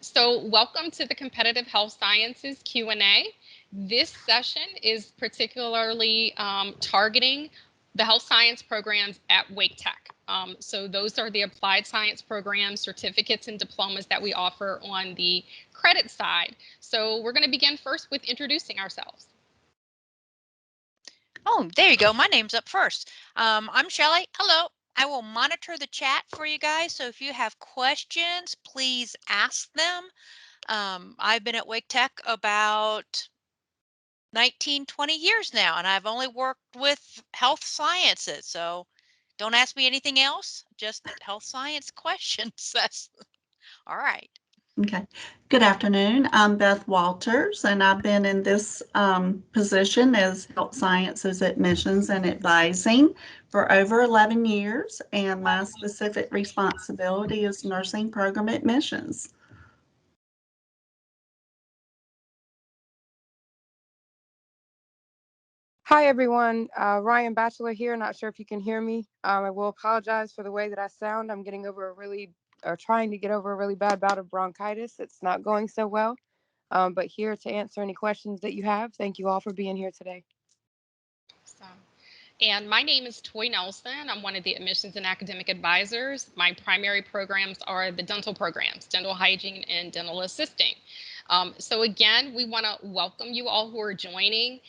So welcome to the Competitive Health Sciences Q&A. This session is particularly targeting the health science programs at Wake Tech. So those are the applied science programs, certificates, and diplomas that we offer on the credit side. So we're going to begin first with introducing ourselves. Oh, there you go. My name's up first. I'm Shelly. Hello. I will monitor the chat for you guys. So if you have questions, please ask them. I've been at Wake Tech about 19, 20 years now, and I've only worked with health sciences. So don't ask me anything else, just health science questions. That's all right. Okay. Good afternoon. I'm Beth Walters, and I've been in this position as Health Sciences Admissions and Advising for over 11 years, and my specific responsibility is Nursing Program Admissions. Hi everyone, Ryan Batchelor here. Not sure if you can hear me. I will apologize for the way that I sound. I'm trying to get over a really bad bout of bronchitis. It's not going so well, but here to answer any questions that you have. Thank you all for being here today. And my name is Toy Nelson. I'm one of the admissions and academic advisors. My primary programs are the dental programs, dental hygiene and dental assisting. So again, we want to welcome you all who are joining.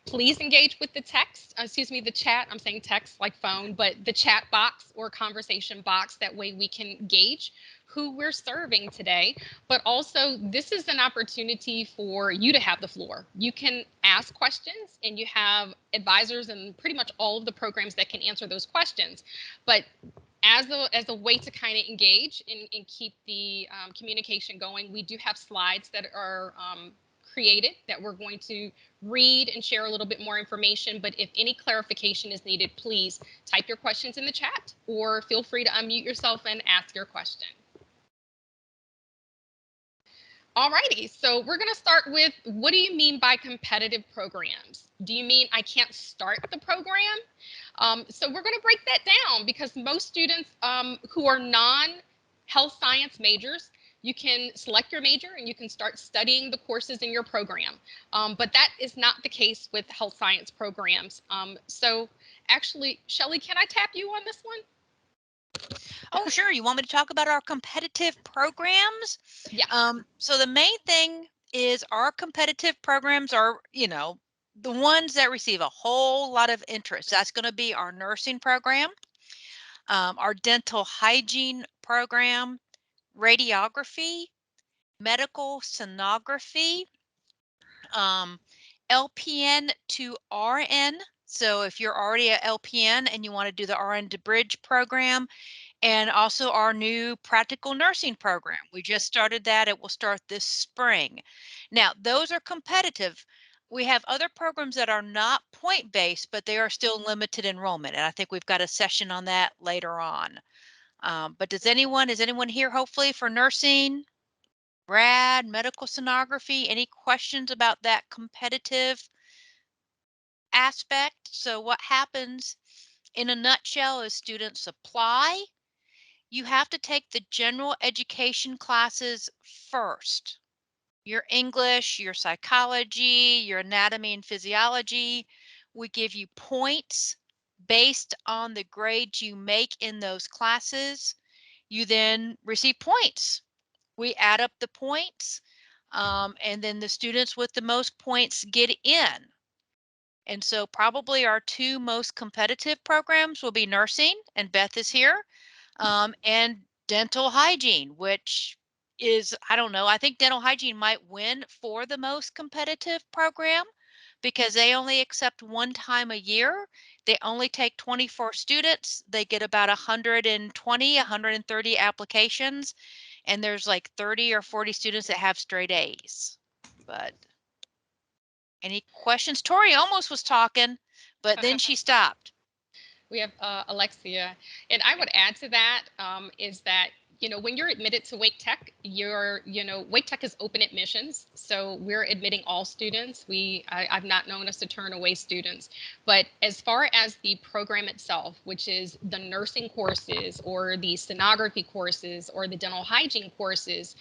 Please engage with the the chat. I'm saying text like phone, but the chat box or conversation box. That way we can gauge who we're serving today. But also, this is an opportunity for you to have the floor. You can ask questions, and you have advisors and pretty much all of the programs that can answer those questions. But as a way to kind of engage and keep the communication going, we do have slides that are created that we're going to read and share a little bit more information. But if any clarification is needed, please type your questions in the chat or feel free to unmute yourself and ask your question. Alrighty, so we're going to start with, what do you mean by competitive programs? Do you mean I can't start the program? So we're going to break that down, because most students who are non-health science majors, you can select your major and you can start studying the courses in your program. But that is not the case with health science programs. So actually, Shelly, can I tap you on this one? Oh, sure. You want me to talk about our competitive programs? Yeah. So the main thing is our competitive programs are, the ones that receive a whole lot of interest. That's going to be our nursing program, our dental hygiene program, radiography, medical sonography, um, LPN to RN. So if you're already at LPN and you want to do the RN to Bridge program, and also our new practical nursing program. We just started that. It will start this spring. Now, those are competitive. We have other programs that are not point-based, but they are still limited enrollment. And I think we've got a session on that later on. But is anyone here hopefully for nursing, rad, medical sonography? Any questions about that competitive aspect? So what happens in a nutshell is students apply. You have to take the general education classes first. Your English, your psychology, your anatomy and physiology. We give you points based on the grades you make in those classes. You then receive points. We add up the points, and then the students with the most points get in. And so probably our two most competitive programs will be nursing, and Beth is here, and dental hygiene, which is, I don't know, I think dental hygiene might win for the most competitive program because they only accept one time a year. They only take 24 students. They get about 120, 130 applications, and there's like 30 or 40 students that have straight A's. But any questions? Tori almost was talking, but then she stopped. We have Alexia. And I would add to that is that, when you're admitted to Wake Tech, Wake Tech is open admissions. So we're admitting all students. I've not known us to turn away students. But as far as the program itself, which is the nursing courses or the sonography courses or the dental hygiene courses,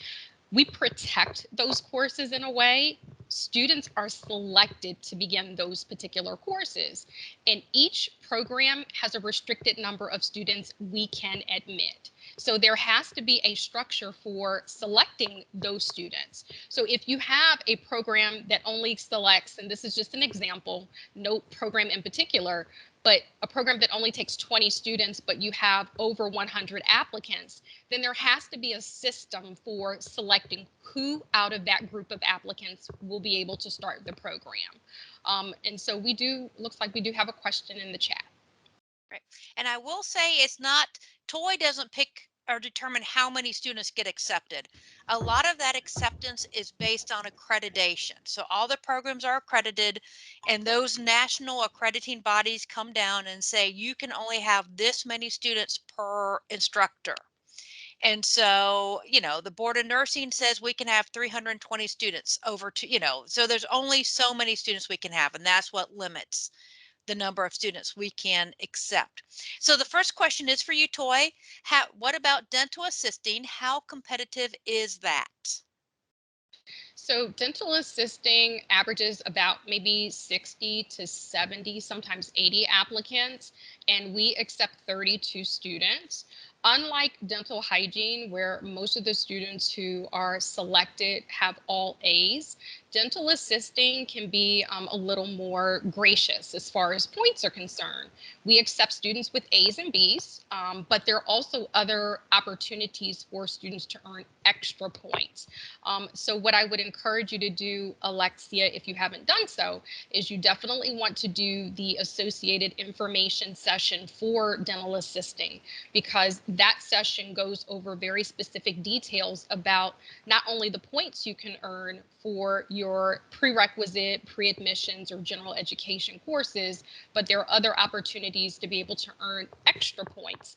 We protect those courses in a way. Students are selected to begin those particular courses, and each program has a restricted number of students we can admit. So there has to be a structure for selecting those students. So if you have a program that only selects, and this is just an example, no program in particular, but a program that only takes 20 students, but you have over 100 applicants, then there has to be a system for selecting who out of that group of applicants will be able to start the program. And so looks like we do have a question in the chat. Right. And I will say it's not, TOY doesn't pick or determine how many students get accepted. A lot of that acceptance is based on accreditation. So all the programs are accredited, and those national accrediting bodies come down and say you can only have this many students per instructor. And so, the Board of Nursing says we can have 320 students over to, so there's only so many students we can have, and that's what limits the number of students we can accept. So the first question is for you, Toy. What about dental assisting? How competitive is that? So dental assisting averages about maybe 60 to 70, sometimes 80 applicants, and we accept 32 students. Unlike dental hygiene, where most of the students who are selected have all A's, dental assisting can be a little more gracious as far as points are concerned. We accept students with A's and B's, but there are also other opportunities for students to earn extra points. So what I would encourage you to do, Alexia, if you haven't done so, is you definitely want to do the associated information session for dental assisting, because that session goes over very specific details about not only the points you can earn for your prerequisite, pre-admissions, or general education courses, but there are other opportunities to be able to earn extra points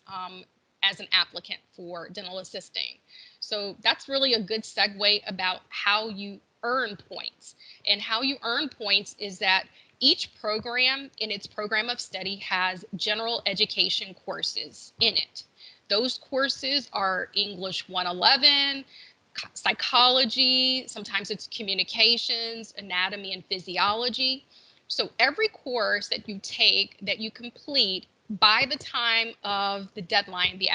as an applicant for dental assisting. So that's really a good segue about how you earn points. And how you earn points is that each program in its program of study has general education courses in it. Those courses are English 111, psychology, sometimes it's communications, anatomy, and physiology. So every course that you take, that you complete, by the time of the deadline, the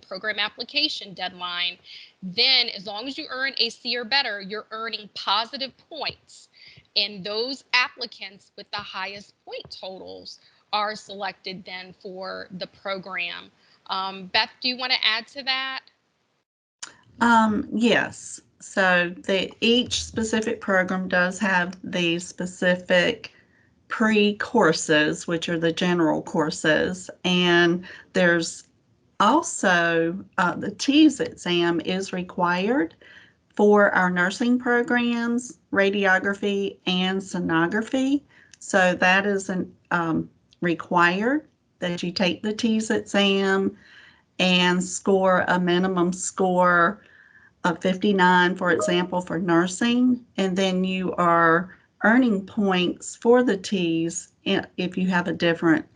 program application deadline, then as long as you earn a C or better, you're earning positive points. And those applicants with the highest point totals are selected then for the program. Beth, do you want to add to that? Yes. So each specific program does have the specific pre-courses, which are the general courses, and there's also the TEAS exam is required for our nursing programs, radiography, and sonography. So that is required that you take the TEAS exam and score a minimum score of 59, for example, for nursing, and then you are earning points for the TEAS if you have a different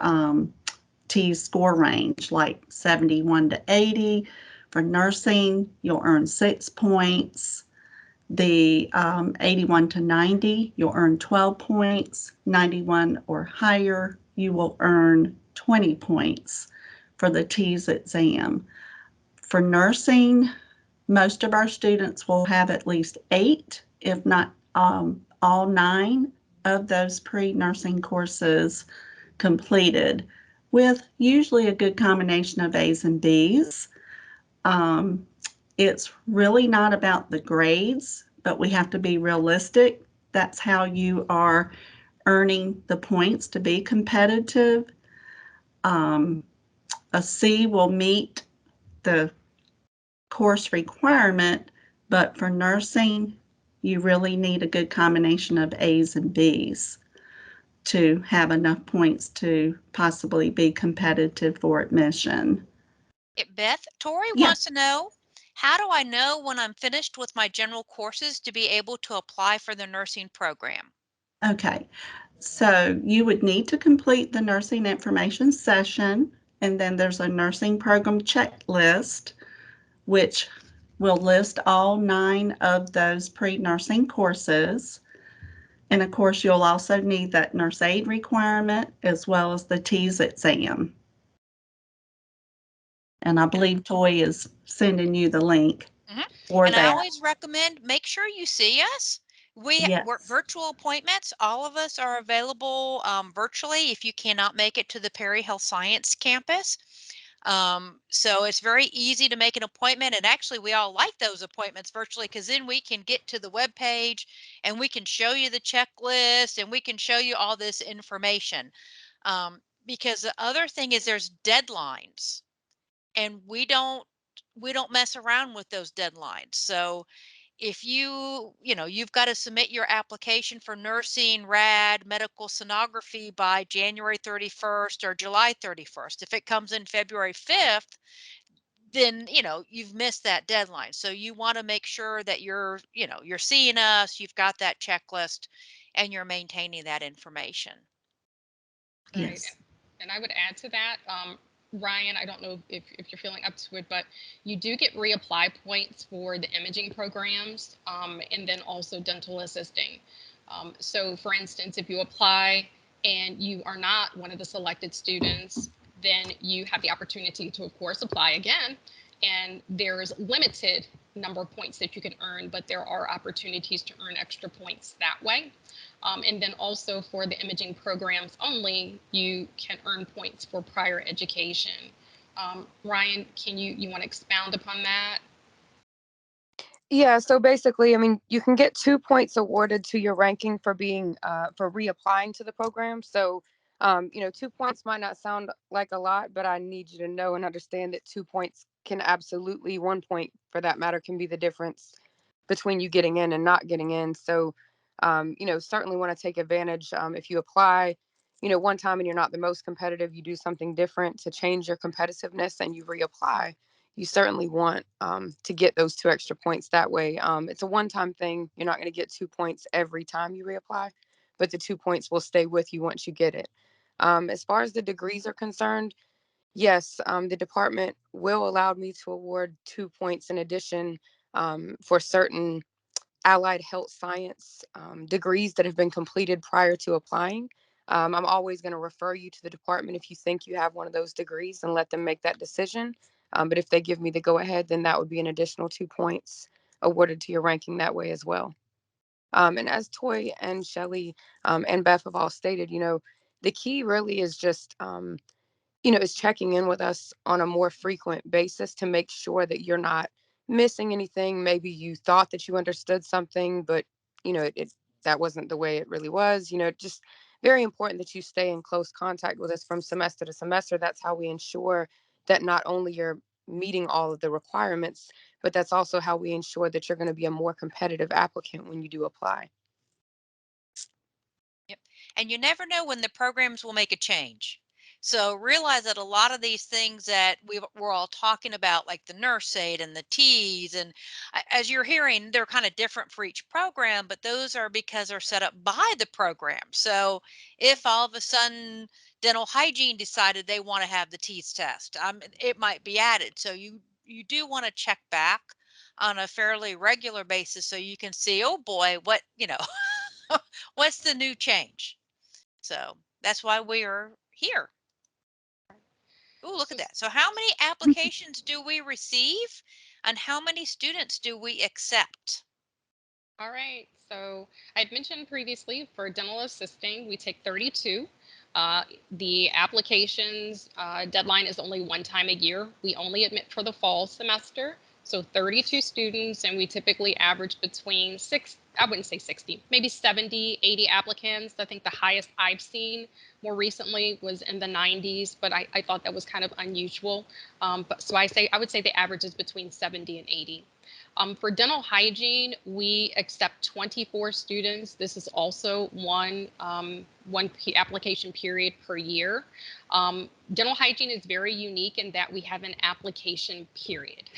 TEAS score range, like 71 to 80. For nursing, you'll earn 6 points. The 81 to 90, you'll earn 12 points. 91 or higher, you will earn 20 points for the TEAS exam. For nursing, most of our students will have at least 8, if not all 9 of those pre-nursing courses completed, with usually a good combination of A's and B's. It's really not about the grades, but we have to be realistic. That's how you are earning the points to be competitive. A C will meet the course requirement, but for nursing, you really need a good combination of A's and B's to have enough points to possibly be competitive for admission. Beth, Tori wants to know, how do I know when I'm finished with my general courses to be able to apply for the nursing program? Okay, so you would need to complete the nursing information session, and then there's a nursing program checklist, which will list all 9 of those pre-nursing courses. And of course, you'll also need that nurse aid requirement as well as the TEAS exam. And I believe Toy is sending you the link for And that. I always recommend make sure you see us. We work Yes. virtual appointments. All of us are available virtually if you cannot make it to the Perry Health Science campus. So it's very easy to make an appointment. And actually, we all like those appointments virtually because then we can get to the web page and we can show you the checklist and we can show you all this information. Because the other thing is there's deadlines, and we don't mess around with those deadlines. So if you've got to submit your application for nursing, rad, medical sonography by January 31st or July 31st. If it comes in February 5th, then you've missed that deadline. So you want to make sure that you're seeing us, you've got that checklist, and you're maintaining that information. Right. Yes. And I would add to that, Ryan, I don't know if you're feeling up to it, but you do get reapply points for the imaging programs, and then also dental assisting. So for instance, if you apply and you are not one of the selected students, then you have the opportunity to, of course, apply again. And there's limited number of points that you can earn, but there are opportunities to earn extra points that way. And then also for the imaging programs only, you can earn points for prior education. Ryan, can you want to expound upon that? Yeah, so basically, I mean, you can get 2 points awarded to your ranking for being for reapplying to the program. So, 2 points might not sound like a lot, but I need you to know and understand that 2 points can absolutely, 1 point for that matter, can be the difference between you getting in and not getting in. So, certainly want to take advantage. If you apply, one time and you're not the most competitive, you do something different to change your competitiveness and you reapply, you certainly want to get those 2 extra points that way. It's a one-time thing. You're not going to get 2 points every time you reapply, but the 2 points will stay with you once you get it. As far as the degrees are concerned, yes, the department will allow me to award 2 points in addition for certain allied health science degrees that have been completed prior to applying. I'm always going to refer you to the department if you think you have one of those degrees and let them make that decision. But if they give me the go ahead, then that would be an additional 2 points awarded to your ranking that way as well. And as Toy and Shelly and Beth have all stated, the key really is just is checking in with us on a more frequent basis to make sure that you're not missing anything. Maybe you thought that you understood something, but that wasn't the way it really was. Just very important that you stay in close contact with us from semester to semester. That's how we ensure that not only you're meeting all of the requirements, but that's also how we ensure that you're going to be a more competitive applicant when you do apply. Yep. And you never know when the programs will make a change. So realize that a lot of these things that we're all talking about, like the nurse aid and the T's, and as you're hearing, they're kind of different for each program, but those are because they're set up by the program. So if all of a sudden dental hygiene decided they want to have the T's test, it might be added. So you do want to check back on a fairly regular basis so you can see, oh boy, what's the new change? So that's why we are here. Oh, look at that. So how many applications do we receive and how many students do we accept? All right. So I had mentioned previously for dental assisting, we take 32. The applications deadline is only one time a year. We only admit for the fall semester. So 32 students, and we typically average between I wouldn't say 60, maybe 70, 80 applicants. I think the highest I've seen more recently was in the 90s, but I thought that was kind of unusual. So I would say the average is between 70 and 80. For dental hygiene, we accept 24 students. This is also one application period per year. Dental hygiene is very unique in that we have an application period,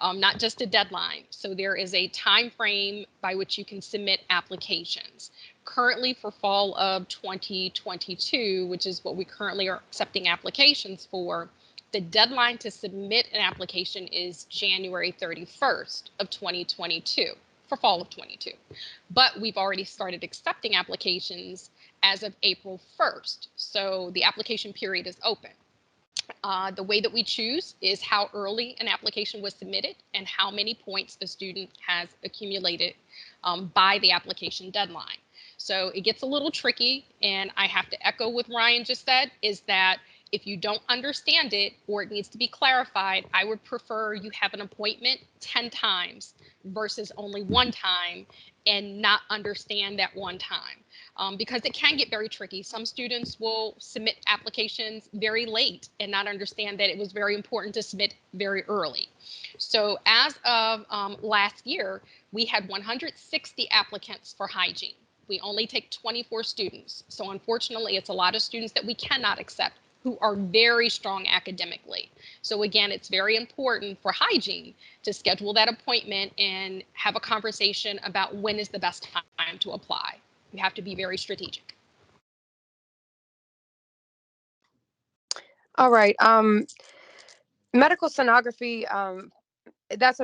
not just a deadline. So there is a time frame by which you can submit applications. Currently for fall of 2022, which is what we currently are accepting applications for, the deadline to submit an application is January 31st of 2022 for fall of 22. But we've already started accepting applications as of April 1st. So the application period is open. The way that we choose is how early an application was submitted and how many points a student has accumulated by the application deadline. So it gets a little tricky, and I have to echo what Ryan just said, is that if you don't understand it or it needs to be clarified, I would prefer you have an appointment 10 times versus only one time and not understand that one time. Because it can get very tricky. Some students will submit applications very late and not understand that it was very important to submit very early. So as of last year, we had 160 applicants for hygiene. We only take 24 students. So unfortunately, it's a lot of students that we cannot accept who are very strong academically. So again, it's very important for hygiene to schedule that appointment and have a conversation about when is the best time to apply. You have to be very strategic. All right. Medical sonography, it's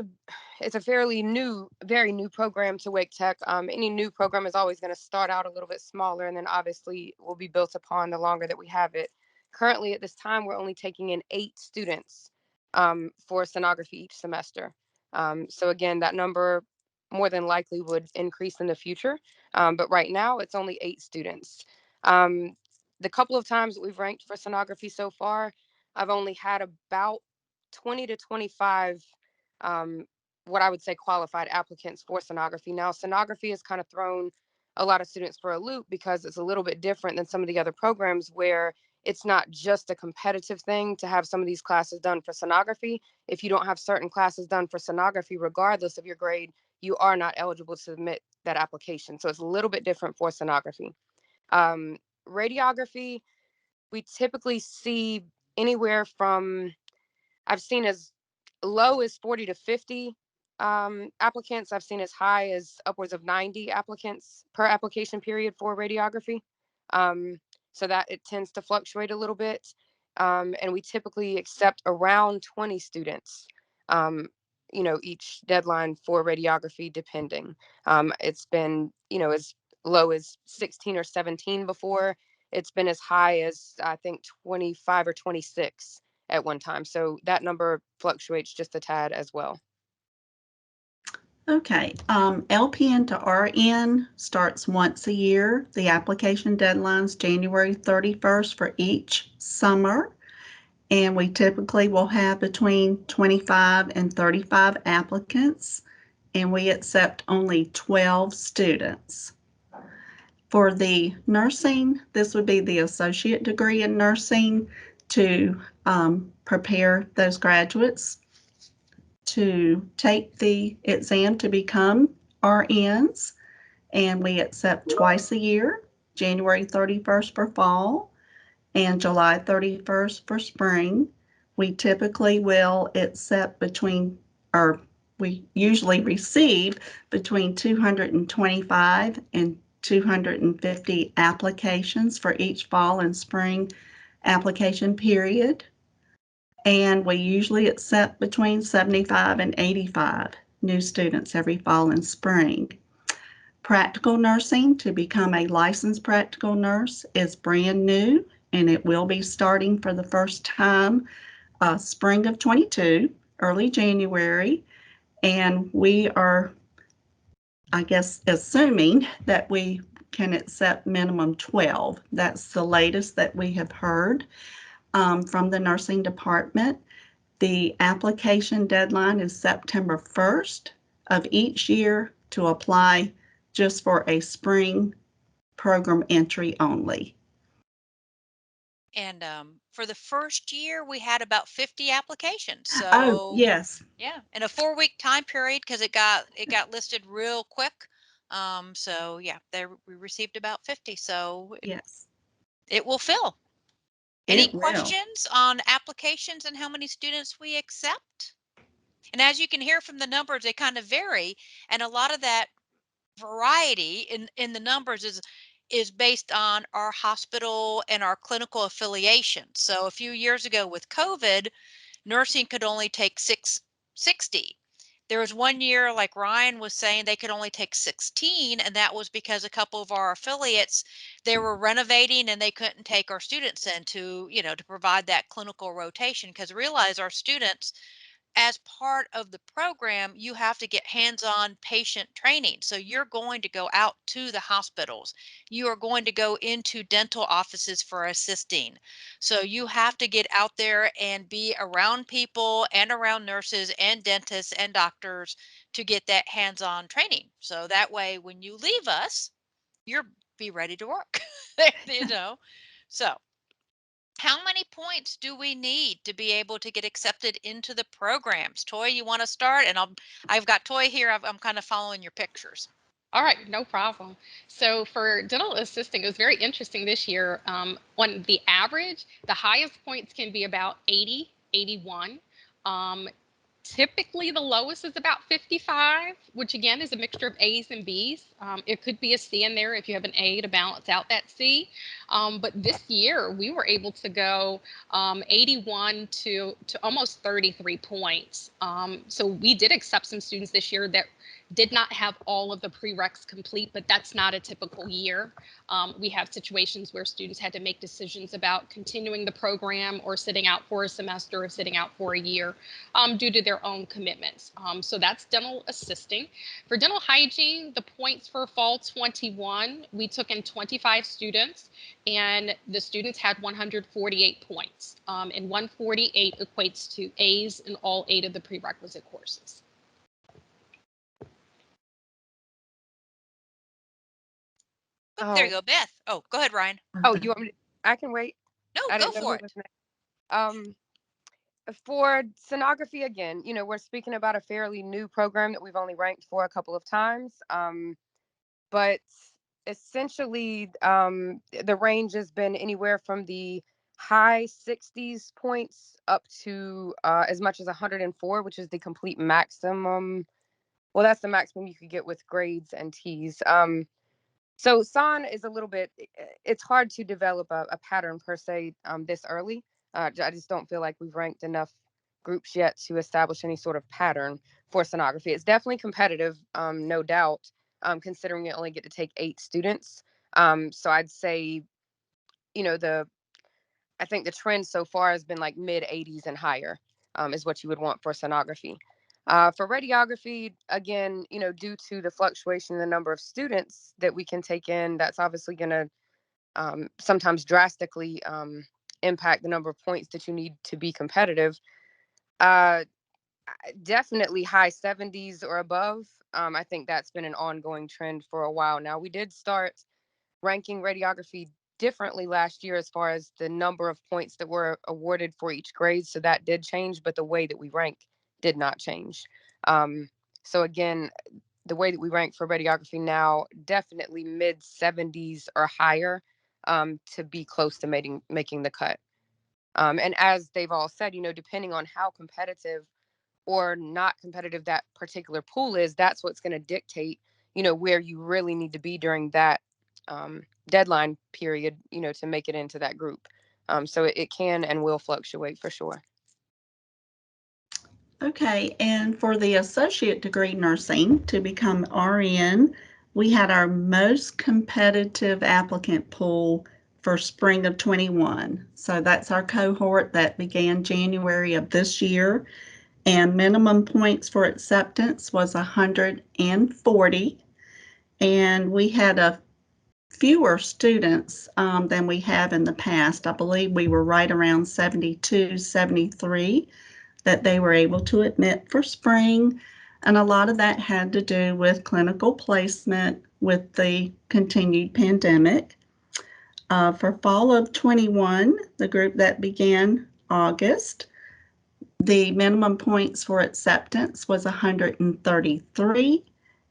a very new program to Wake Tech. Any new program is always going to start out a little bit smaller, and then obviously will be built upon the longer that we have it. Currently, at this time, we're only taking in 8 students for sonography each semester. So again, that number more than likely would increase in the future, but right now it's only 8 students. The couple of times that we've ranked for sonography so far, I've only had about 20 to 25 what I would say qualified applicants for sonography. Now, sonography has kind of thrown a lot of students for a loop because it's a little bit different than some of the other programs where it's not just a competitive thing to have some of these classes done for sonography. If you don't have certain classes done for sonography, regardless of your grade, you are not eligible to submit that application. So it's a little bit different for sonography. Radiography, we typically see anywhere from, I've seen as low as 40 to 50 applicants. I've seen as high as upwards of 90 applicants per application period for radiography. So that it tends to fluctuate a little bit. And we typically accept around 20 students, each deadline for radiography, depending. It's been, as low as 16 or 17 before. It's been as high as, I think, 25 or 26 at one time. So that number fluctuates just a tad as well. Okay, LPN to RN starts once a year. The application deadline's January 31st for each summer. And we typically will have between 25 and 35 applicants, and we accept only 12 students. For the nursing, this would be the associate degree in nursing to prepare those graduates to take the exam to become RNs, and we accept twice a year, January 31st for fall and July 31st for spring. We typically will accept we usually receive between 225 and 250 applications for each fall and spring application period. And we usually accept between 75 and 85 new students every fall and spring. Practical nursing, to become a licensed practical nurse, is brand new, and it will be starting for the first time spring of 22, early January. And we are, I guess, assuming that we can accept minimum 12. That's the latest that we have heard from the nursing department. The application deadline is September 1st of each year to apply just for a spring program entry only. And for the first year, we had about 50 applications. So yes. Yeah, in a 4-week time period, because it got listed real quick. So yeah, we received about 50. So Yes. it will fill. Any It will. questions on applications and how many students we accept? And as you can hear from the numbers, they kind of vary, and a lot of that variety in the numbers is is based on our hospital and our clinical affiliation. So a few years ago with COVID, nursing could only take 660. There was one year, like Ryan was saying, they could only take 16, and that was because a couple of our affiliates, they were renovating and they couldn't take our students in to, to provide that clinical rotation, because realize our students, as part of the program, you have to get hands-on patient training. So you're going to go out to the hospitals. You are going to go into dental offices for assisting. So you have to get out there and be around people and around nurses and dentists and doctors to get that hands-on training. So that way, when you leave us, you're be ready to work, you know. So how many points do we need to be able to get accepted into the programs? Toy, you want to start? And I've got Toy here. I'm kind of following your pictures. All right, no problem. So for dental assisting, it was very interesting this year. On the average, the highest points can be about 80, 81. Typically, the lowest is about 55, which again is a mixture of A's and B's. It could be a C in there if you have an A to balance out that C. But this year, we were able to go 81 to almost 33 points. So we did accept some students this year that did not have all of the prereqs complete, but that's not a typical year. We have situations where students had to make decisions about continuing the program or sitting out for a semester or sitting out for a year due to their own commitments. So that's dental assisting. For dental hygiene, the points for fall 21, we took in 25 students and the students had 148 points. And 148 equates to A's in all 8 of the prerequisite courses. Oh, there you go, Beth. Oh, go ahead, Ryan. Oh, you want me to, I can wait. No, I go didn't know for who it. was next. For sonography, again, we're speaking about a fairly new program that we've only ranked for a couple of times. But essentially, the range has been anywhere from the high 60s points up to as much as 104, which is the complete maximum. Well, that's the maximum you could get with grades and T's. So SON is a little bit, it's hard to develop a pattern per se this early. I just don't feel like we've ranked enough groups yet to establish any sort of pattern for sonography. It's definitely competitive, no doubt, considering you only get to take 8 students. So I'd say, I think the trend so far has been like mid 80s and higher is what you would want for sonography. For radiography, again, due to the fluctuation in the number of students that we can take in, that's obviously going to sometimes drastically impact the number of points that you need to be competitive. Definitely high 70s or above. I think that's been an ongoing trend for a while now. We did start ranking radiography differently last year as far as the number of points that were awarded for each grade. So that did change, but the way that we rank did not change. So again, the way that we rank for radiography now, definitely mid 70s or higher to be close to making the cut. And as they've all said, depending on how competitive or not competitive that particular pool is, that's what's going to dictate, where you really need to be during that deadline period, to make it into that group. So it can and will fluctuate for sure. Okay, and for the associate degree nursing to become RN, we had our most competitive applicant pool for spring of 21. So that's our cohort that began January of this year. And minimum points for acceptance was 140. And we had a fewer students than we have in the past. I believe we were right around 72, 73 that they were able to admit for spring. And a lot of that had to do with clinical placement with the continued pandemic. For fall of 21, the group that began August, the minimum points for acceptance was 133,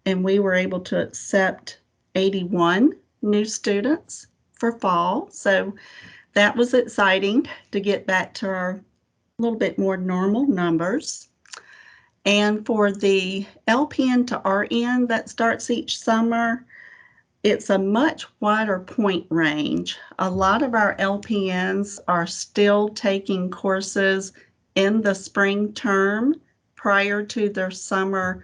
and we were able to accept 81 new students for fall. So that was exciting to get back to our little bit more normal numbers. And for the LPN to RN that starts each summer, it's a much wider point range. A lot of our LPNs are still taking courses in the spring term prior to their summer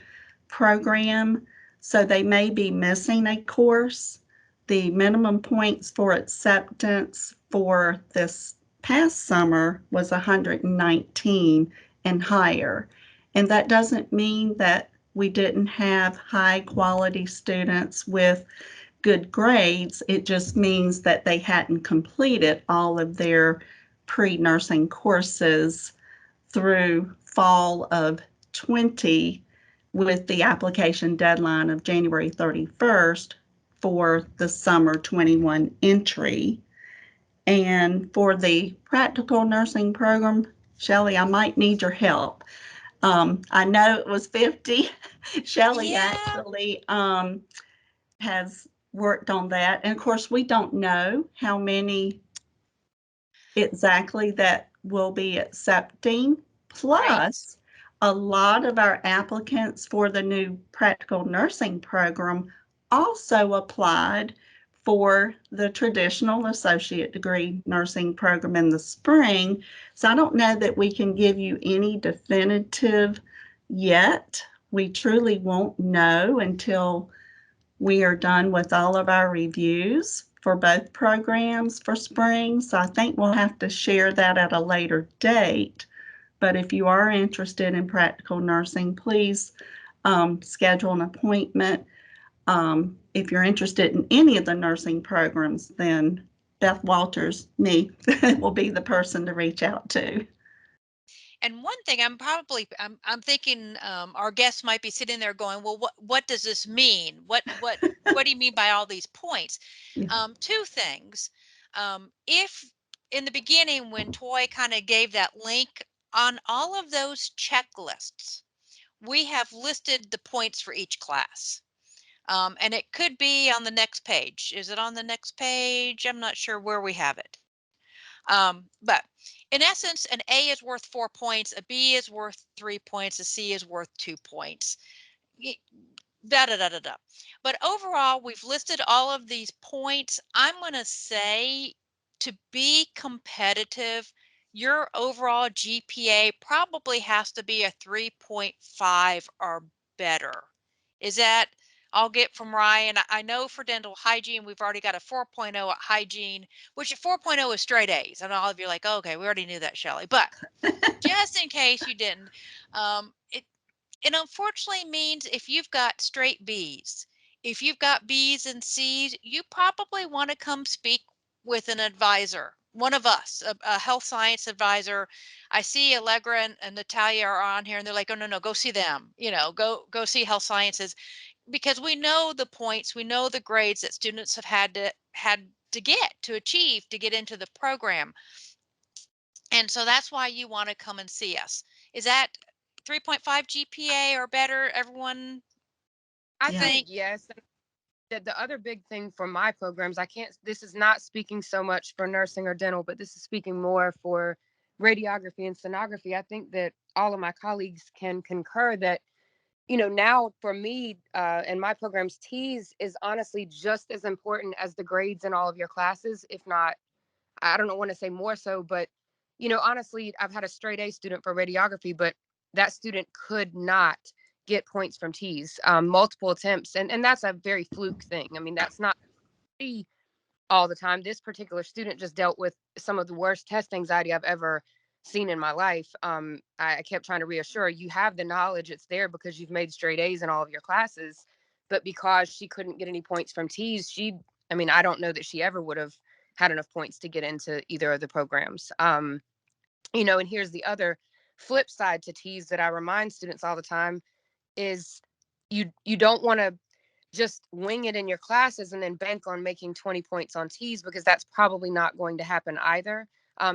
program, so they may be missing a course. The minimum points for acceptance for this past summer was 119 and higher. And that doesn't mean that we didn't have high quality students with good grades. It just means that they hadn't completed all of their pre-nursing courses through fall of 20 with the application deadline of January 31st for the summer 21 entry. And for the practical nursing program, Shelley, I might need your help. I know it was 50. Shelley actually has worked on that. And of course, we don't know how many exactly that will be accepting. Plus, a lot of our applicants for the new practical nursing program also applied for the traditional associate degree nursing program in the spring. So I don't know that we can give you any definitive yet. We truly won't know until we are done with all of our reviews for both programs for spring. So I think we'll have to share that at a later date. But if you are interested in practical nursing, please schedule an appointment. If you're interested in any of the nursing programs, then Beth Walters, me, will be the person to reach out to. And one thing I'm thinking our guests might be sitting there going, well, what does this mean? What do you mean by all these points? Yeah. Two things. If in the beginning when Toy kind of gave that link on all of those checklists, we have listed the points for each class. And it could be on the next page. Is it on the next page? I'm not sure where we have it. But in essence, an A is worth 4 points, a B is worth 3 points, a C is worth 2 points. Da da da da da. But overall, we've listed all of these points. I'm going to say to be competitive, your overall GPA probably has to be a 3.5 or better. Is that I'll get from Ryan? I know for dental hygiene, we've already got a 4.0 at hygiene, which a 4.0 is straight A's. And all of you are like, oh, okay, we already knew that, Shelley. But just in case you didn't, it unfortunately means if you've got straight B's, if you've got B's and C's, you probably want to come speak with an advisor, one of us, a health science advisor. I see Allegra and Natalia are on here and they're like, oh, no, go see them, go see health sciences, because we know the points, we know the grades that students have had to get to achieve to get into the program. And so that's why you want to come and see us. Is that 3.5 GPA or better, everyone? I think yes. The other big thing for my programs, this is not speaking so much for nursing or dental, but this is speaking more for radiography and sonography. I think that all of my colleagues can concur that, now for me and my programs, T's is honestly just as important as the grades in all of your classes, if not, I don't want to say more so, but, honestly, I've had a straight A student for radiography, but that student could not get points from T's, multiple attempts. And that's a very fluke thing. I mean, that's not all the time. This particular student just dealt with some of the worst test anxiety I've ever seen in my life. I kept trying to reassure her, you have the knowledge, it's there because you've made straight A's in all of your classes. But because she couldn't get any points from T's, I don't know that she ever would have had enough points to get into either of the programs. And here's the other flip side to T's that I remind students all the time is you don't want to just wing it in your classes and then bank on making 20 points on T's, because that's probably not going to happen either.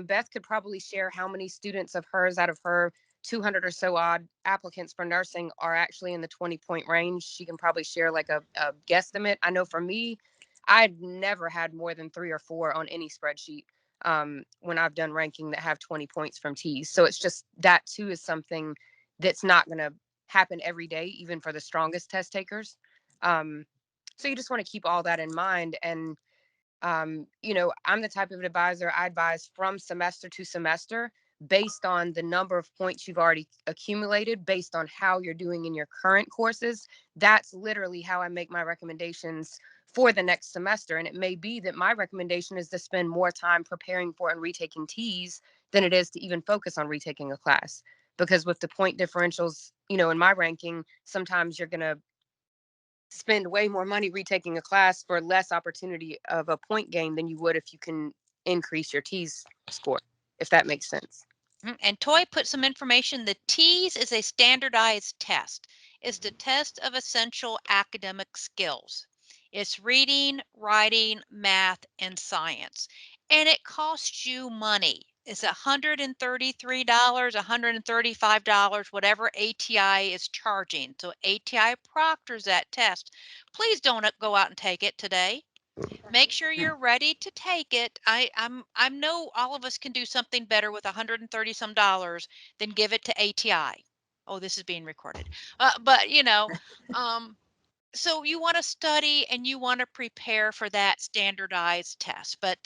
Beth could probably share how many students of hers out of her 200 or so odd applicants for nursing are actually in the 20-point range. She can probably share like a guesstimate. I know for me, I'd never had more than 3 or 4 on any spreadsheet when I've done ranking that have 20 points from T's. So it's just that too is something that's not going to happen every day, even for the strongest test takers. So So you just want to keep all that in mind. And, I'm the type of advisor, I advise from semester to semester based on the number of points you've already accumulated, based on how you're doing in your current courses. That's literally how I make my recommendations for the next semester. And it may be that my recommendation is to spend more time preparing for and retaking T's than it is to even focus on retaking a class. Because with the point differentials, in my ranking, sometimes you're going to spend way more money retaking a class for less opportunity of a point gain than you would if you can increase your T's score, if that makes sense. And Toy put some information. The TEAS is a standardized test. It's the test of essential academic skills. It's reading, writing, math, and science. And it costs you money. It's $133, $135, whatever ATI is charging. So ATI proctors that test. Please don't go out and take it today. Make sure you're ready to take it. I know all of us can do something better with 130 some dollars than give it to ATI. Oh, this is being recorded. But so you want to study and you want to prepare for that standardized test. But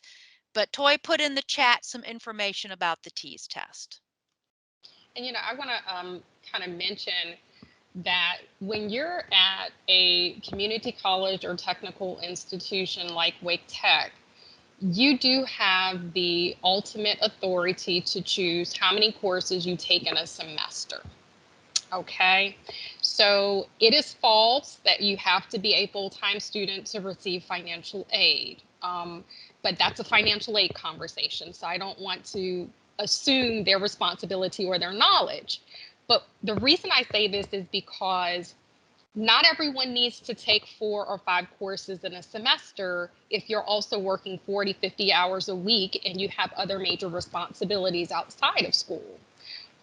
Toy put in the chat some information about the TEAS test. And I want to kind of mention that when you're at a community college or technical institution like Wake Tech, you do have the ultimate authority to choose how many courses you take in a semester. Okay, so it is false that you have to be a full-time student to receive financial aid. But that's a financial aid conversation, so I don't want to assume their responsibility or their knowledge. But the reason I say this is because not everyone needs to take 4 or 5 courses in a semester if you're also working 40, 50 hours a week and you have other major responsibilities outside of school.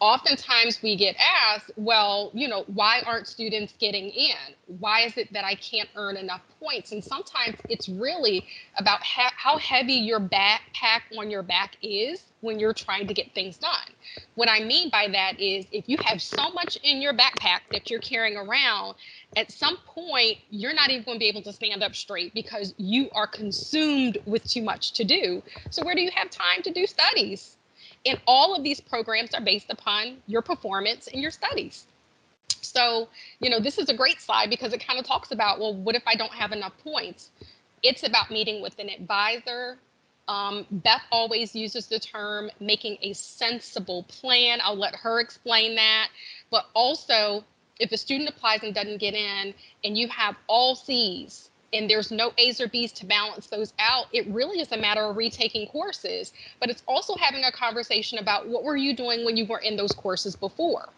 Oftentimes we get asked, well, why aren't students getting in? Why is it that I can't earn enough points? And sometimes it's really about how heavy your backpack on your back is when you're trying to get things done. What I mean by that is if you have so much in your backpack that you're carrying around, at some point, you're not even going to be able to stand up straight because you are consumed with too much to do. So where do you have time to do studies? And all of these programs are based upon your performance in your studies. So, this is a great slide because it kind of talks about, well, what if I don't have enough points? It's about meeting with an advisor. Beth always uses the term making a sensible plan. I'll let her explain that. But also, if a student applies and doesn't get in and you have all C's, and there's no A's or B's to balance those out, it really is a matter of retaking courses. But it's also having a conversation about what were you doing when you were in those courses before.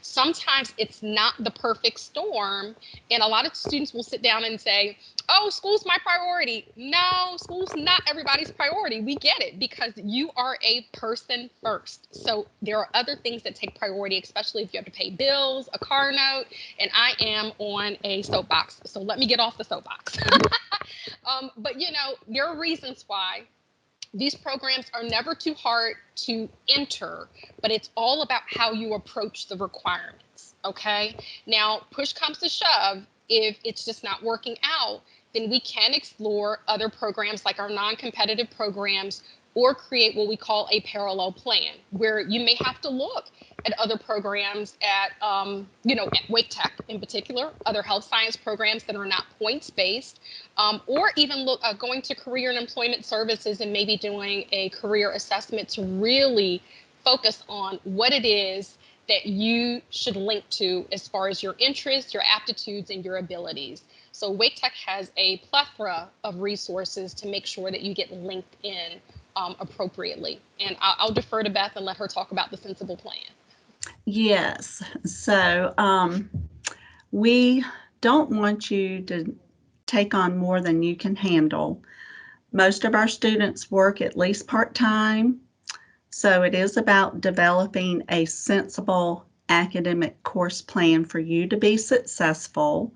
Sometimes it's not the perfect storm. And a lot of students will sit down and say, oh, school's my priority. No, school's not everybody's priority. We get it because you are a person first. So there are other things that take priority, especially if you have to pay bills, a car note, and I am on a soapbox. So let me get off the soapbox. But there are reasons why. These programs are never too hard to enter, but it's all about how you approach the requirements, okay? Now, push comes to shove, if it's just not working out, then we can explore other programs like our non-competitive programs or create what we call a parallel plan, where you may have to look at other programs at Wake Tech in particular, other health science programs that are not points-based, or even going to Career and Employment Services and maybe doing a career assessment to really focus on what it is that you should link to as far as your interests, your aptitudes, and your abilities. So Wake Tech has a plethora of resources to make sure that you get linked in appropriately. And I'll defer to Beth and let her talk about the sensible plan. Yes. So we don't want you to take on more than you can handle. Most of our students work at least part-time. So it is about developing a sensible academic course plan for you to be successful.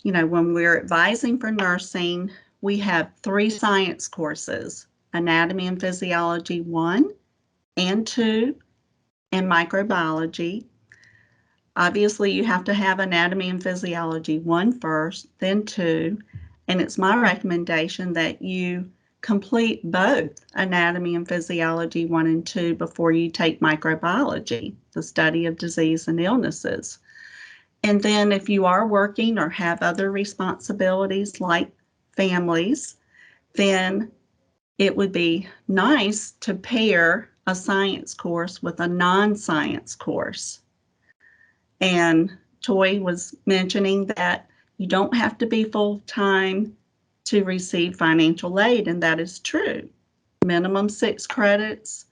When we're advising for nursing, we have 3 science courses, Anatomy and Physiology 1 and 2, and Microbiology. Obviously, you have to have Anatomy and Physiology 1 first, then 2, And it's my recommendation that you complete both anatomy and physiology 1 and 2 before you take microbiology, the study of disease and illnesses. And then if you are working or have other responsibilities like families, then it would be nice to pair a science course with a non-science course. And Toy was mentioning that you don't have to be full-time to receive financial aid, and that is true. Minimum 6 credits,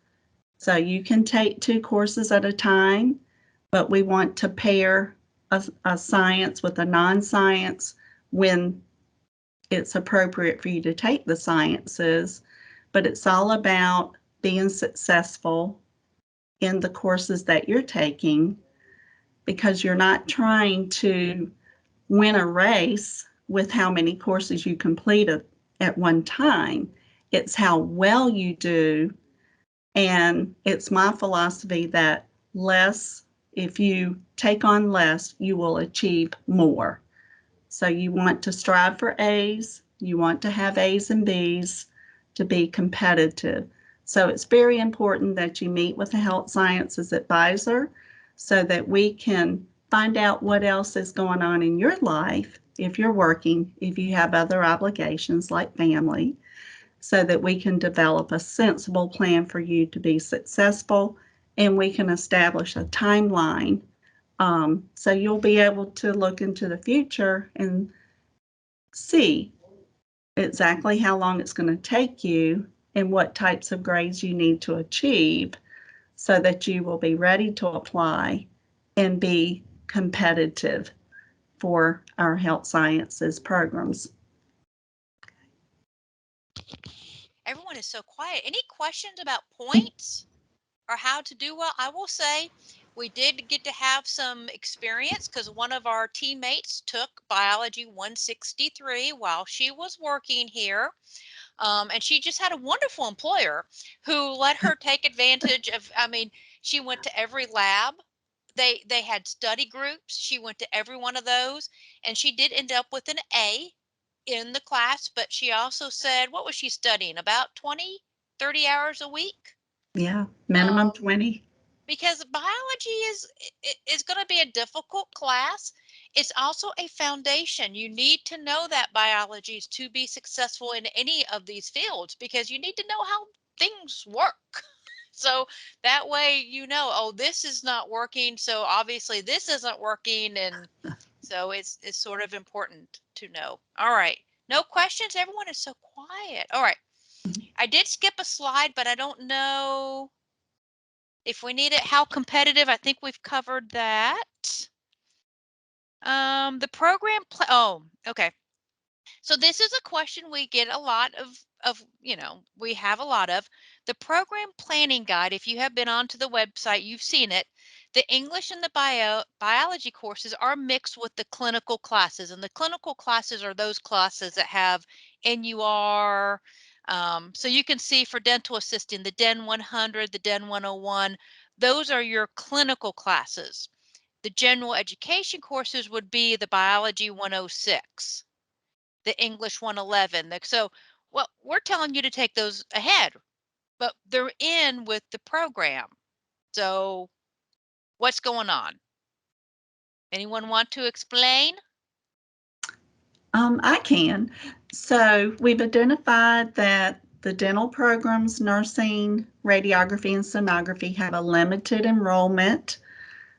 so you can take 2 courses at a time, but we want to pair a science with a non-science when it's appropriate for you to take the sciences, but it's all about being successful in the courses that you're taking, because you're not trying to win a race with how many courses you complete at one time. It's how well you do. And it's my philosophy that if you take on less, you will achieve more. So you want to strive for A's, you want to have A's and B's to be competitive. So it's very important that you meet with a health sciences advisor so that we can find out what else is going on in your life if you're working, if you have other obligations like family, so that we can develop a sensible plan for you to be successful, and we can establish a timeline. So you'll be able to look into the future and see exactly how long it's going to take you and what types of grades you need to achieve so that you will be ready to apply and be competitive for our health sciences programs. Everyone is so quiet. Any questions about points or how to do well? I will say we did get to have some experience because one of our teammates took Biology 163 while she was working here. And she just had a wonderful employer who let her take advantage of, she went to every lab. They had study groups. She went to every one of those, and she did end up with an A in the class, but she also said, what was she studying? About 20, 30 hours a week? Yeah, minimum 20. Because biology is going to be a difficult class. It's also a foundation. You need to know that biology is to be successful in any of these fields, because you need to know how things work. So that way, oh, this is not working, so obviously this isn't working, and so it's sort of important to know. All right, no questions? Everyone is so quiet. All right, I did skip a slide, but I don't know if we need it. How competitive? I think we've covered that. The program. Oh, okay. So this is a question we get a lot of, we have a lot of. The program planning guide, if you have been onto the website, you've seen it. The English and the biology courses are mixed with the clinical classes. And the clinical classes are those classes that have NUR. So you can see for dental assisting, the DEN 100, the DEN 101, those are your clinical classes. The general education courses would be the biology 106. The English 111. So, well, we're telling you to take those ahead, but they're in with the program. So what's going on? Anyone want to explain? I can. So we've identified that the dental programs, nursing, radiography, and sonography have a limited enrollment.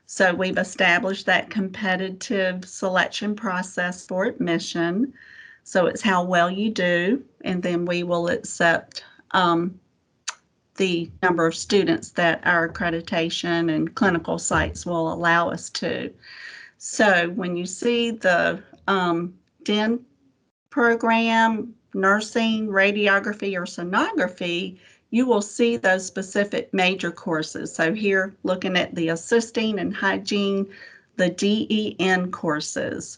So we've established that competitive selection process for admission. So it's how well you do, and then we will accept the number of students that our accreditation and clinical sites will allow us to. So when you see the DEN program, nursing, radiography, or sonography, you will see those specific major courses. So here, looking at the assisting and hygiene, the DEN courses.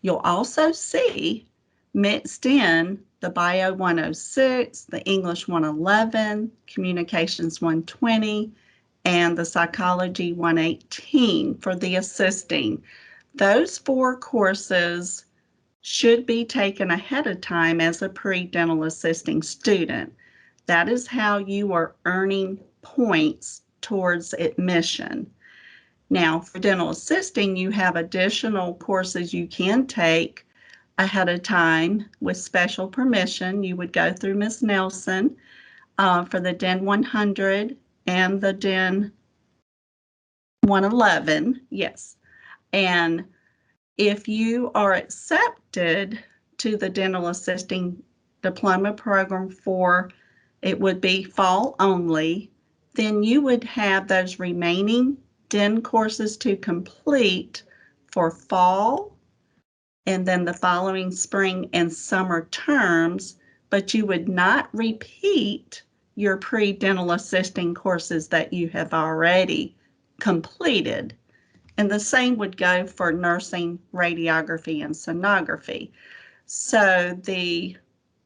You'll also see mixed in the Bio 106, the English 111, Communications 120, and the Psychology 118 for the assisting. Those 4 courses should be taken ahead of time as a pre-dental assisting student. That is how you are earning points towards admission. Now, for dental assisting, you have additional courses you can take ahead of time with special permission. You would go through Ms. Nelson for the DEN 100 and the DEN 111, yes. And if you are accepted to the dental assisting diploma program for, it would be fall only, then you would have those remaining DEN courses to complete for fall and then the following spring and summer terms, but you would not repeat your pre-dental assisting courses that you have already completed. And the same would go for nursing, radiography, and sonography. So the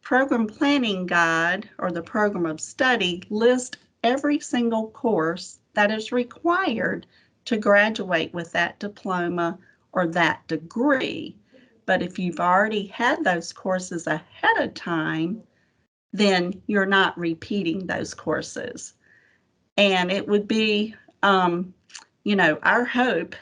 program planning guide or the program of study lists every single course that is required to graduate with that diploma or that degree. But if you've already had those courses ahead of time, then you're not repeating those courses. And it would be, our hope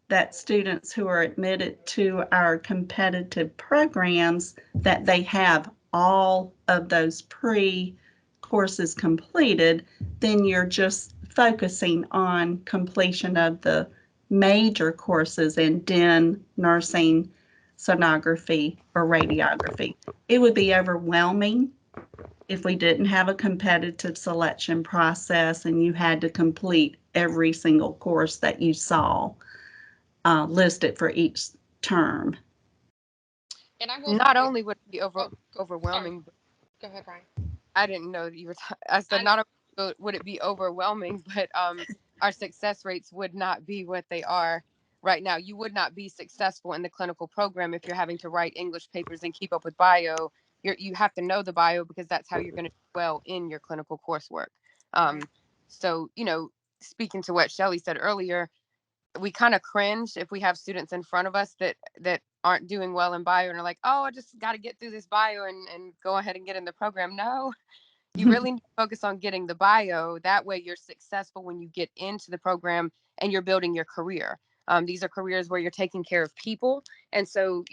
that students who are admitted to our competitive programs, that they have all of those pre-courses completed, then you're just focusing on completion of the major courses in DEN, nursing, sonography, or radiography. It would be overwhelming if we didn't have a competitive selection process and you had to complete every single course that you saw listed for each term. And I will Not only would it be sorry. overwhelming, Go ahead, Brian. I didn't know that you were. I said not only would it be overwhelming, but our success rates would not be what they are right now. You would not be successful in the clinical program if you're having to write English papers and keep up with bio. You have to know the bio because that's how you're going to do well in your clinical coursework. Right. So, speaking to what Shelley said earlier, we kind of cringe if we have students in front of us that aren't doing well in bio and are like, oh, I just got to get through this bio and go ahead and get in the program. No, you really need to focus on getting the bio. That way you're successful when you get into the program and you're building your career. These are careers where you're taking care of people. And so,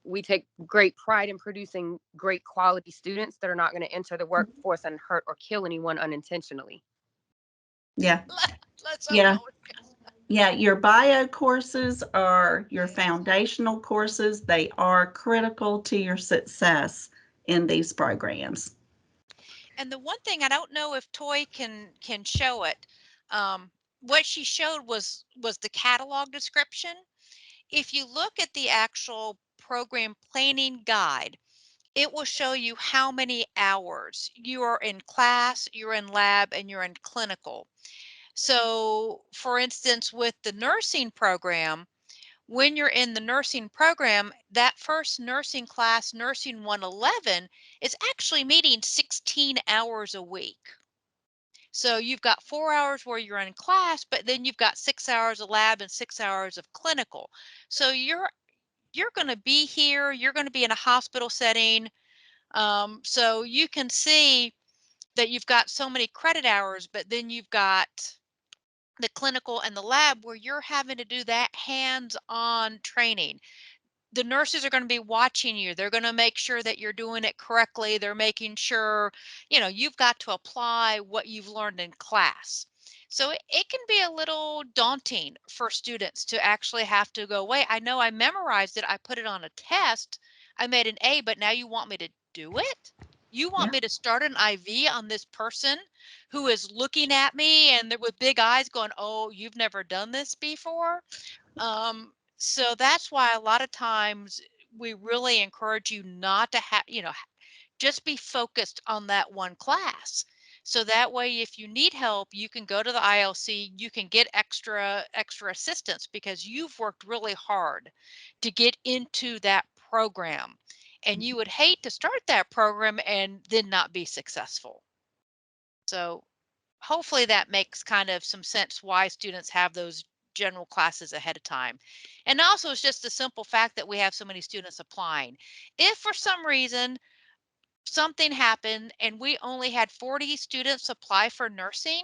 we take great pride in producing great quality students that are not going to enter the workforce and hurt or kill anyone unintentionally. Yeah. Let's Yeah. hope. Yeah, your bio courses are your foundational courses. They are critical to your success in these programs. And the one thing, I don't know if Toy can show it. What she showed was the catalog description. If you look at the actual program planning guide, it will show you how many hours you are in class, you're in lab, and you're in clinical. So, for instance, with the nursing program, when you're in the nursing program, that first nursing class, Nursing 111, is actually meeting 16 hours a week. So you've got 4 hours where you're in class, but then you've got 6 hours of lab and 6 hours of clinical. So you're going to be here. You're going to be in a hospital setting. So you can see that you've got so many credit hours, but then you've got the clinical and the lab where you're having to do that hands-on training. The nurses are going to be watching you. They're going to make sure that you're doing it correctly. They're making sure, you've got to apply what you've learned in class. So it can be a little daunting for students to actually have to go, wait, I know I memorized it. I put it on a test. I made an A, but now you want me to do it? You want me to start an IV on this person who is looking at me and they're with big eyes going, oh, you've never done this before? So that's why a lot of times we really encourage you not to have, just be focused on that one class. So that way, if you need help, you can go to the ILC, you can get extra assistance because you've worked really hard to get into that program. And you would hate to start that program and then not be successful. So hopefully that makes kind of some sense why students have those general classes ahead of time. And also, it's just the simple fact that we have so many students applying. If for some reason something happened and we only had 40 students apply for nursing,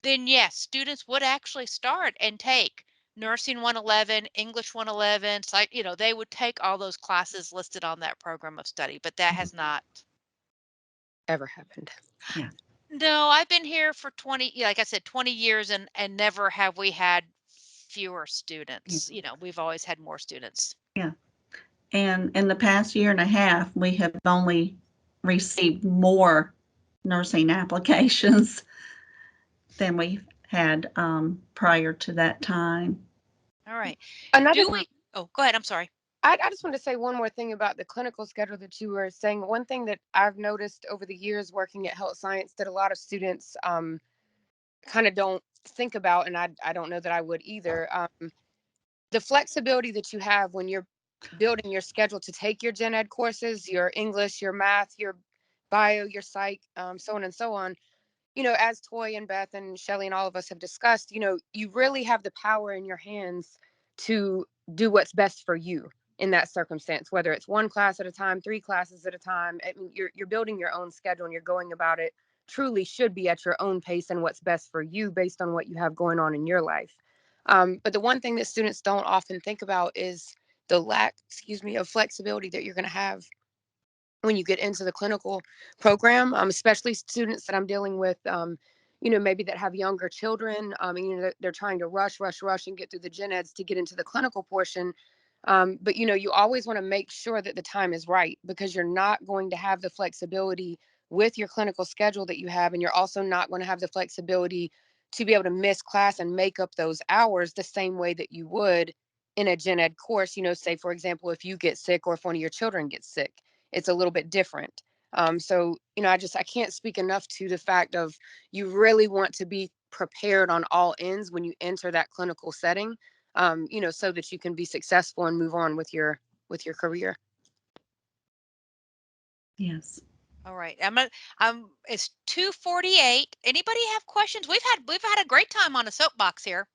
then yes, students would actually start and take nursing 111, English 111, psych, they would take all those classes listed on that program of study, but that has not Ever happened. Yeah. No, I've been here for 20, like I said, 20 years, and never have we had fewer students. We've always had more students. Yeah. And in the past year and a half, we have only received more nursing applications than we had prior to that time. All right. Another, Oh, go ahead. I'm sorry. I just want to say one more thing about the clinical schedule that you were saying. One thing that I've noticed over the years working at Health Science that a lot of students kind of don't think about, and I don't know that I would either. The flexibility that you have when you're building your schedule to take your gen ed courses, your English, your math, your bio, your psych, so on and so on. As Toy and Beth and Shelly and all of us have discussed, you really have the power in your hands to do what's best for you in that circumstance, whether it's one class at a time, three classes at a time. I mean, you're building your own schedule and you're going about it truly should be at your own pace and what's best for you based on what you have going on in your life. But the one thing that students don't often think about is the lack, of flexibility that you're going to have when you get into the clinical program, especially students that I'm dealing with, maybe that have younger children, they're trying to rush and get through the gen eds to get into the clinical portion. But, you always want to make sure that the time is right because you're not going to have the flexibility with your clinical schedule that you have. And you're also not going to have the flexibility to be able to miss class and make up those hours the same way that you would in a gen ed course. Say, for example, if you get sick or if one of your children gets sick, it's a little bit different. So, I can't speak enough to the fact of you really want to be prepared on all ends when you enter that clinical setting, so that you can be successful and move on with your career. Yes. All right. It's 2:48. Anybody have questions? We've had a great time on a soapbox here.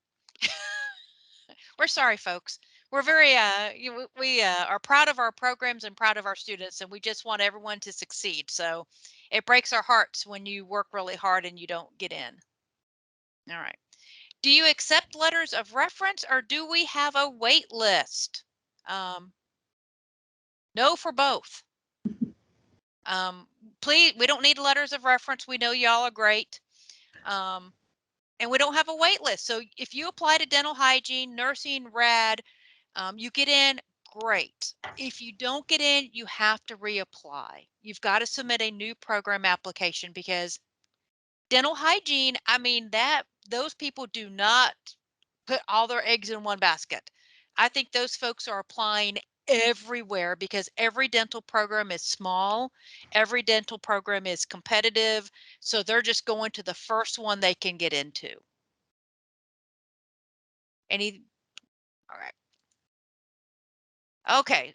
We're sorry, folks. We're very we are proud of our programs and proud of our students, and we just want everyone to succeed. So it breaks our hearts when you work really hard and you don't get in. All right. Do you accept letters of reference or do we have a wait list? No for both. Please, we don't need letters of reference. We know y'all are great. And we don't have a wait list. So if you apply to dental hygiene, nursing, rad, you get in, great. If you don't get in, you have to reapply. You've got to submit a new program application because dental hygiene, I mean, those people do not put all their eggs in one basket. I think those folks are applying everywhere because every dental program is small, every dental program is competitive, so they're just going to the first one they can get into. All right. Okay.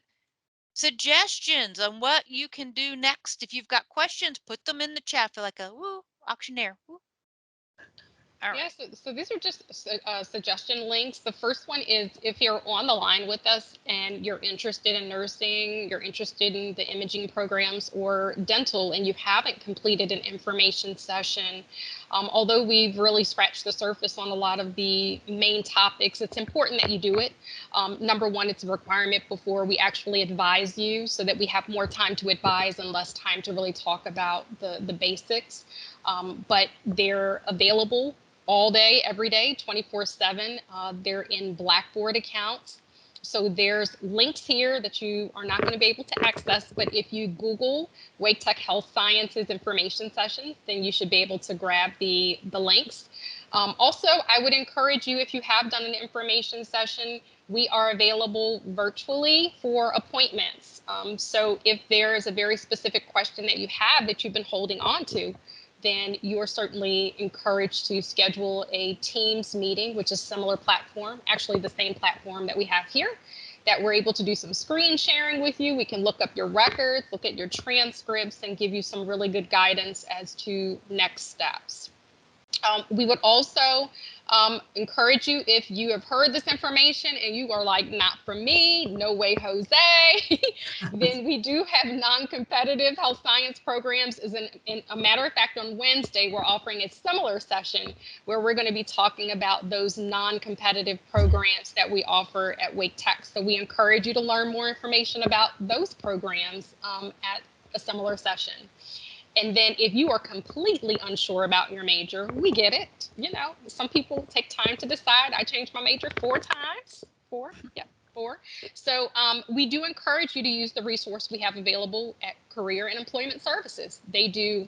Suggestions on what you can do next. If you've got questions, put them in the chat. Feel like a auctioneer. Woo. All right. Yeah, so these are just suggestion links. The first one is if you're on the line with us and you're interested in nursing, you're interested in the imaging programs or dental, and you haven't completed an information session, although we've really scratched the surface on a lot of the main topics, it's important that you do it. Number one, it's a requirement before we actually advise you so that we have more time to advise and less time to really talk about the basics. But they're available all day, every day, 24/7. They're in Blackboard accounts. So there's links here that you are not going to be able to access, but if you Google Wake Tech Health Sciences information sessions, then you should be able to grab the links. Also, I would encourage you, if you have done an information session, we are available virtually for appointments. So if there is a very specific question that you have that you've been holding on to, then you are certainly encouraged to schedule a Teams meeting, which is a similar platform, actually the same platform that we have here, that we're able to do some screen sharing with you. We can look up your records, look at your transcripts, and give you some really good guidance as to next steps. We would also Encourage you, if you have heard this information and you are like, not for me, no way, Jose, then we do have non-competitive health science programs. In a matter of fact, on Wednesday, we're offering a similar session where we're going to be talking about those non-competitive programs that we offer at Wake Tech. So we encourage you to learn more information about those programs at a similar session. And then if you are completely unsure about your major, we get it. You know, some people take time to decide. I changed my major 4 times. 4? Yeah, 4. So we do encourage you to use the resource we have available at Career and Employment Services. They do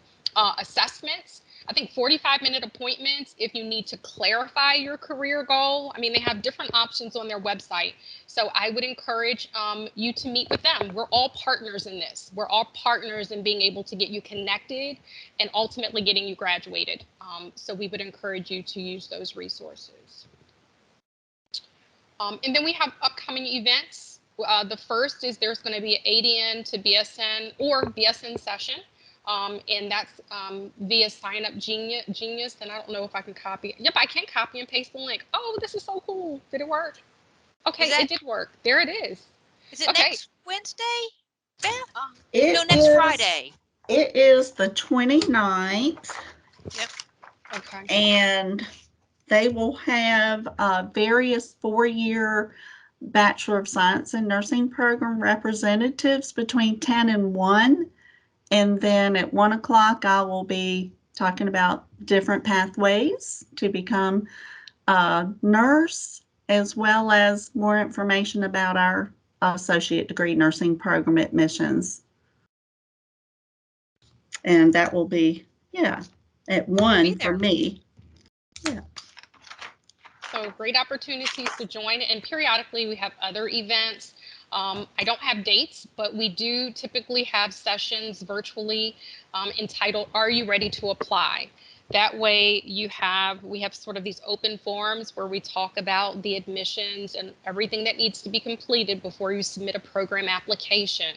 assessments. I think 45-minute appointments if you need to clarify your career goal. I mean, they have different options on their website. So I would encourage you to meet with them. We're all partners in this. We're all partners in being able to get you connected and ultimately getting you graduated. So we would encourage you to use those resources. And then we have upcoming events. The first is there's going to be an ADN to BSN or BSN session. And that's via Sign Up Genius. And I don't know if I can copy. Yep, I can copy and paste the link. Oh, this is so cool. Did it work? Okay, it did work. There it is. Is it next Wednesday, Beth? No, next Friday. It is the 29th. Yep. Okay. And they will have various 4-year Bachelor of Science in Nursing program representatives between 10 and 1. And then at 1 o'clock, I will be talking about different pathways to become a nurse, as well as more information about our associate degree nursing program admissions. And that will be, at 1 for me. Yeah. So great opportunities to join. And periodically we have other events. I don't have dates, but we do typically have sessions virtually entitled, Are You Ready to Apply? That way we have sort of these open forums where we talk about the admissions and everything that needs to be completed before you submit a program application.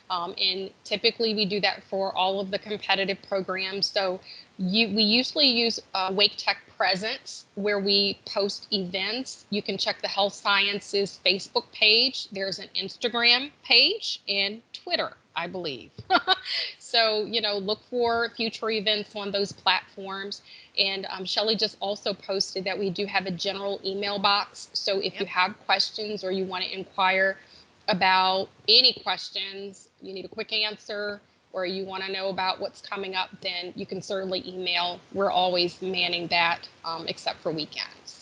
And typically we do that for all of the competitive programs. So we usually use Wake Tech Presence, where we post events. You can check the Health Sciences Facebook page. There's an Instagram page and Twitter, I believe. So, look for future events on those platforms. And Shelley just also posted that we do have a general email box. So if you have questions or you want to inquire about any questions, you need a quick answer, or you want to know about what's coming up, then you can certainly email. We're always manning that, except for weekends.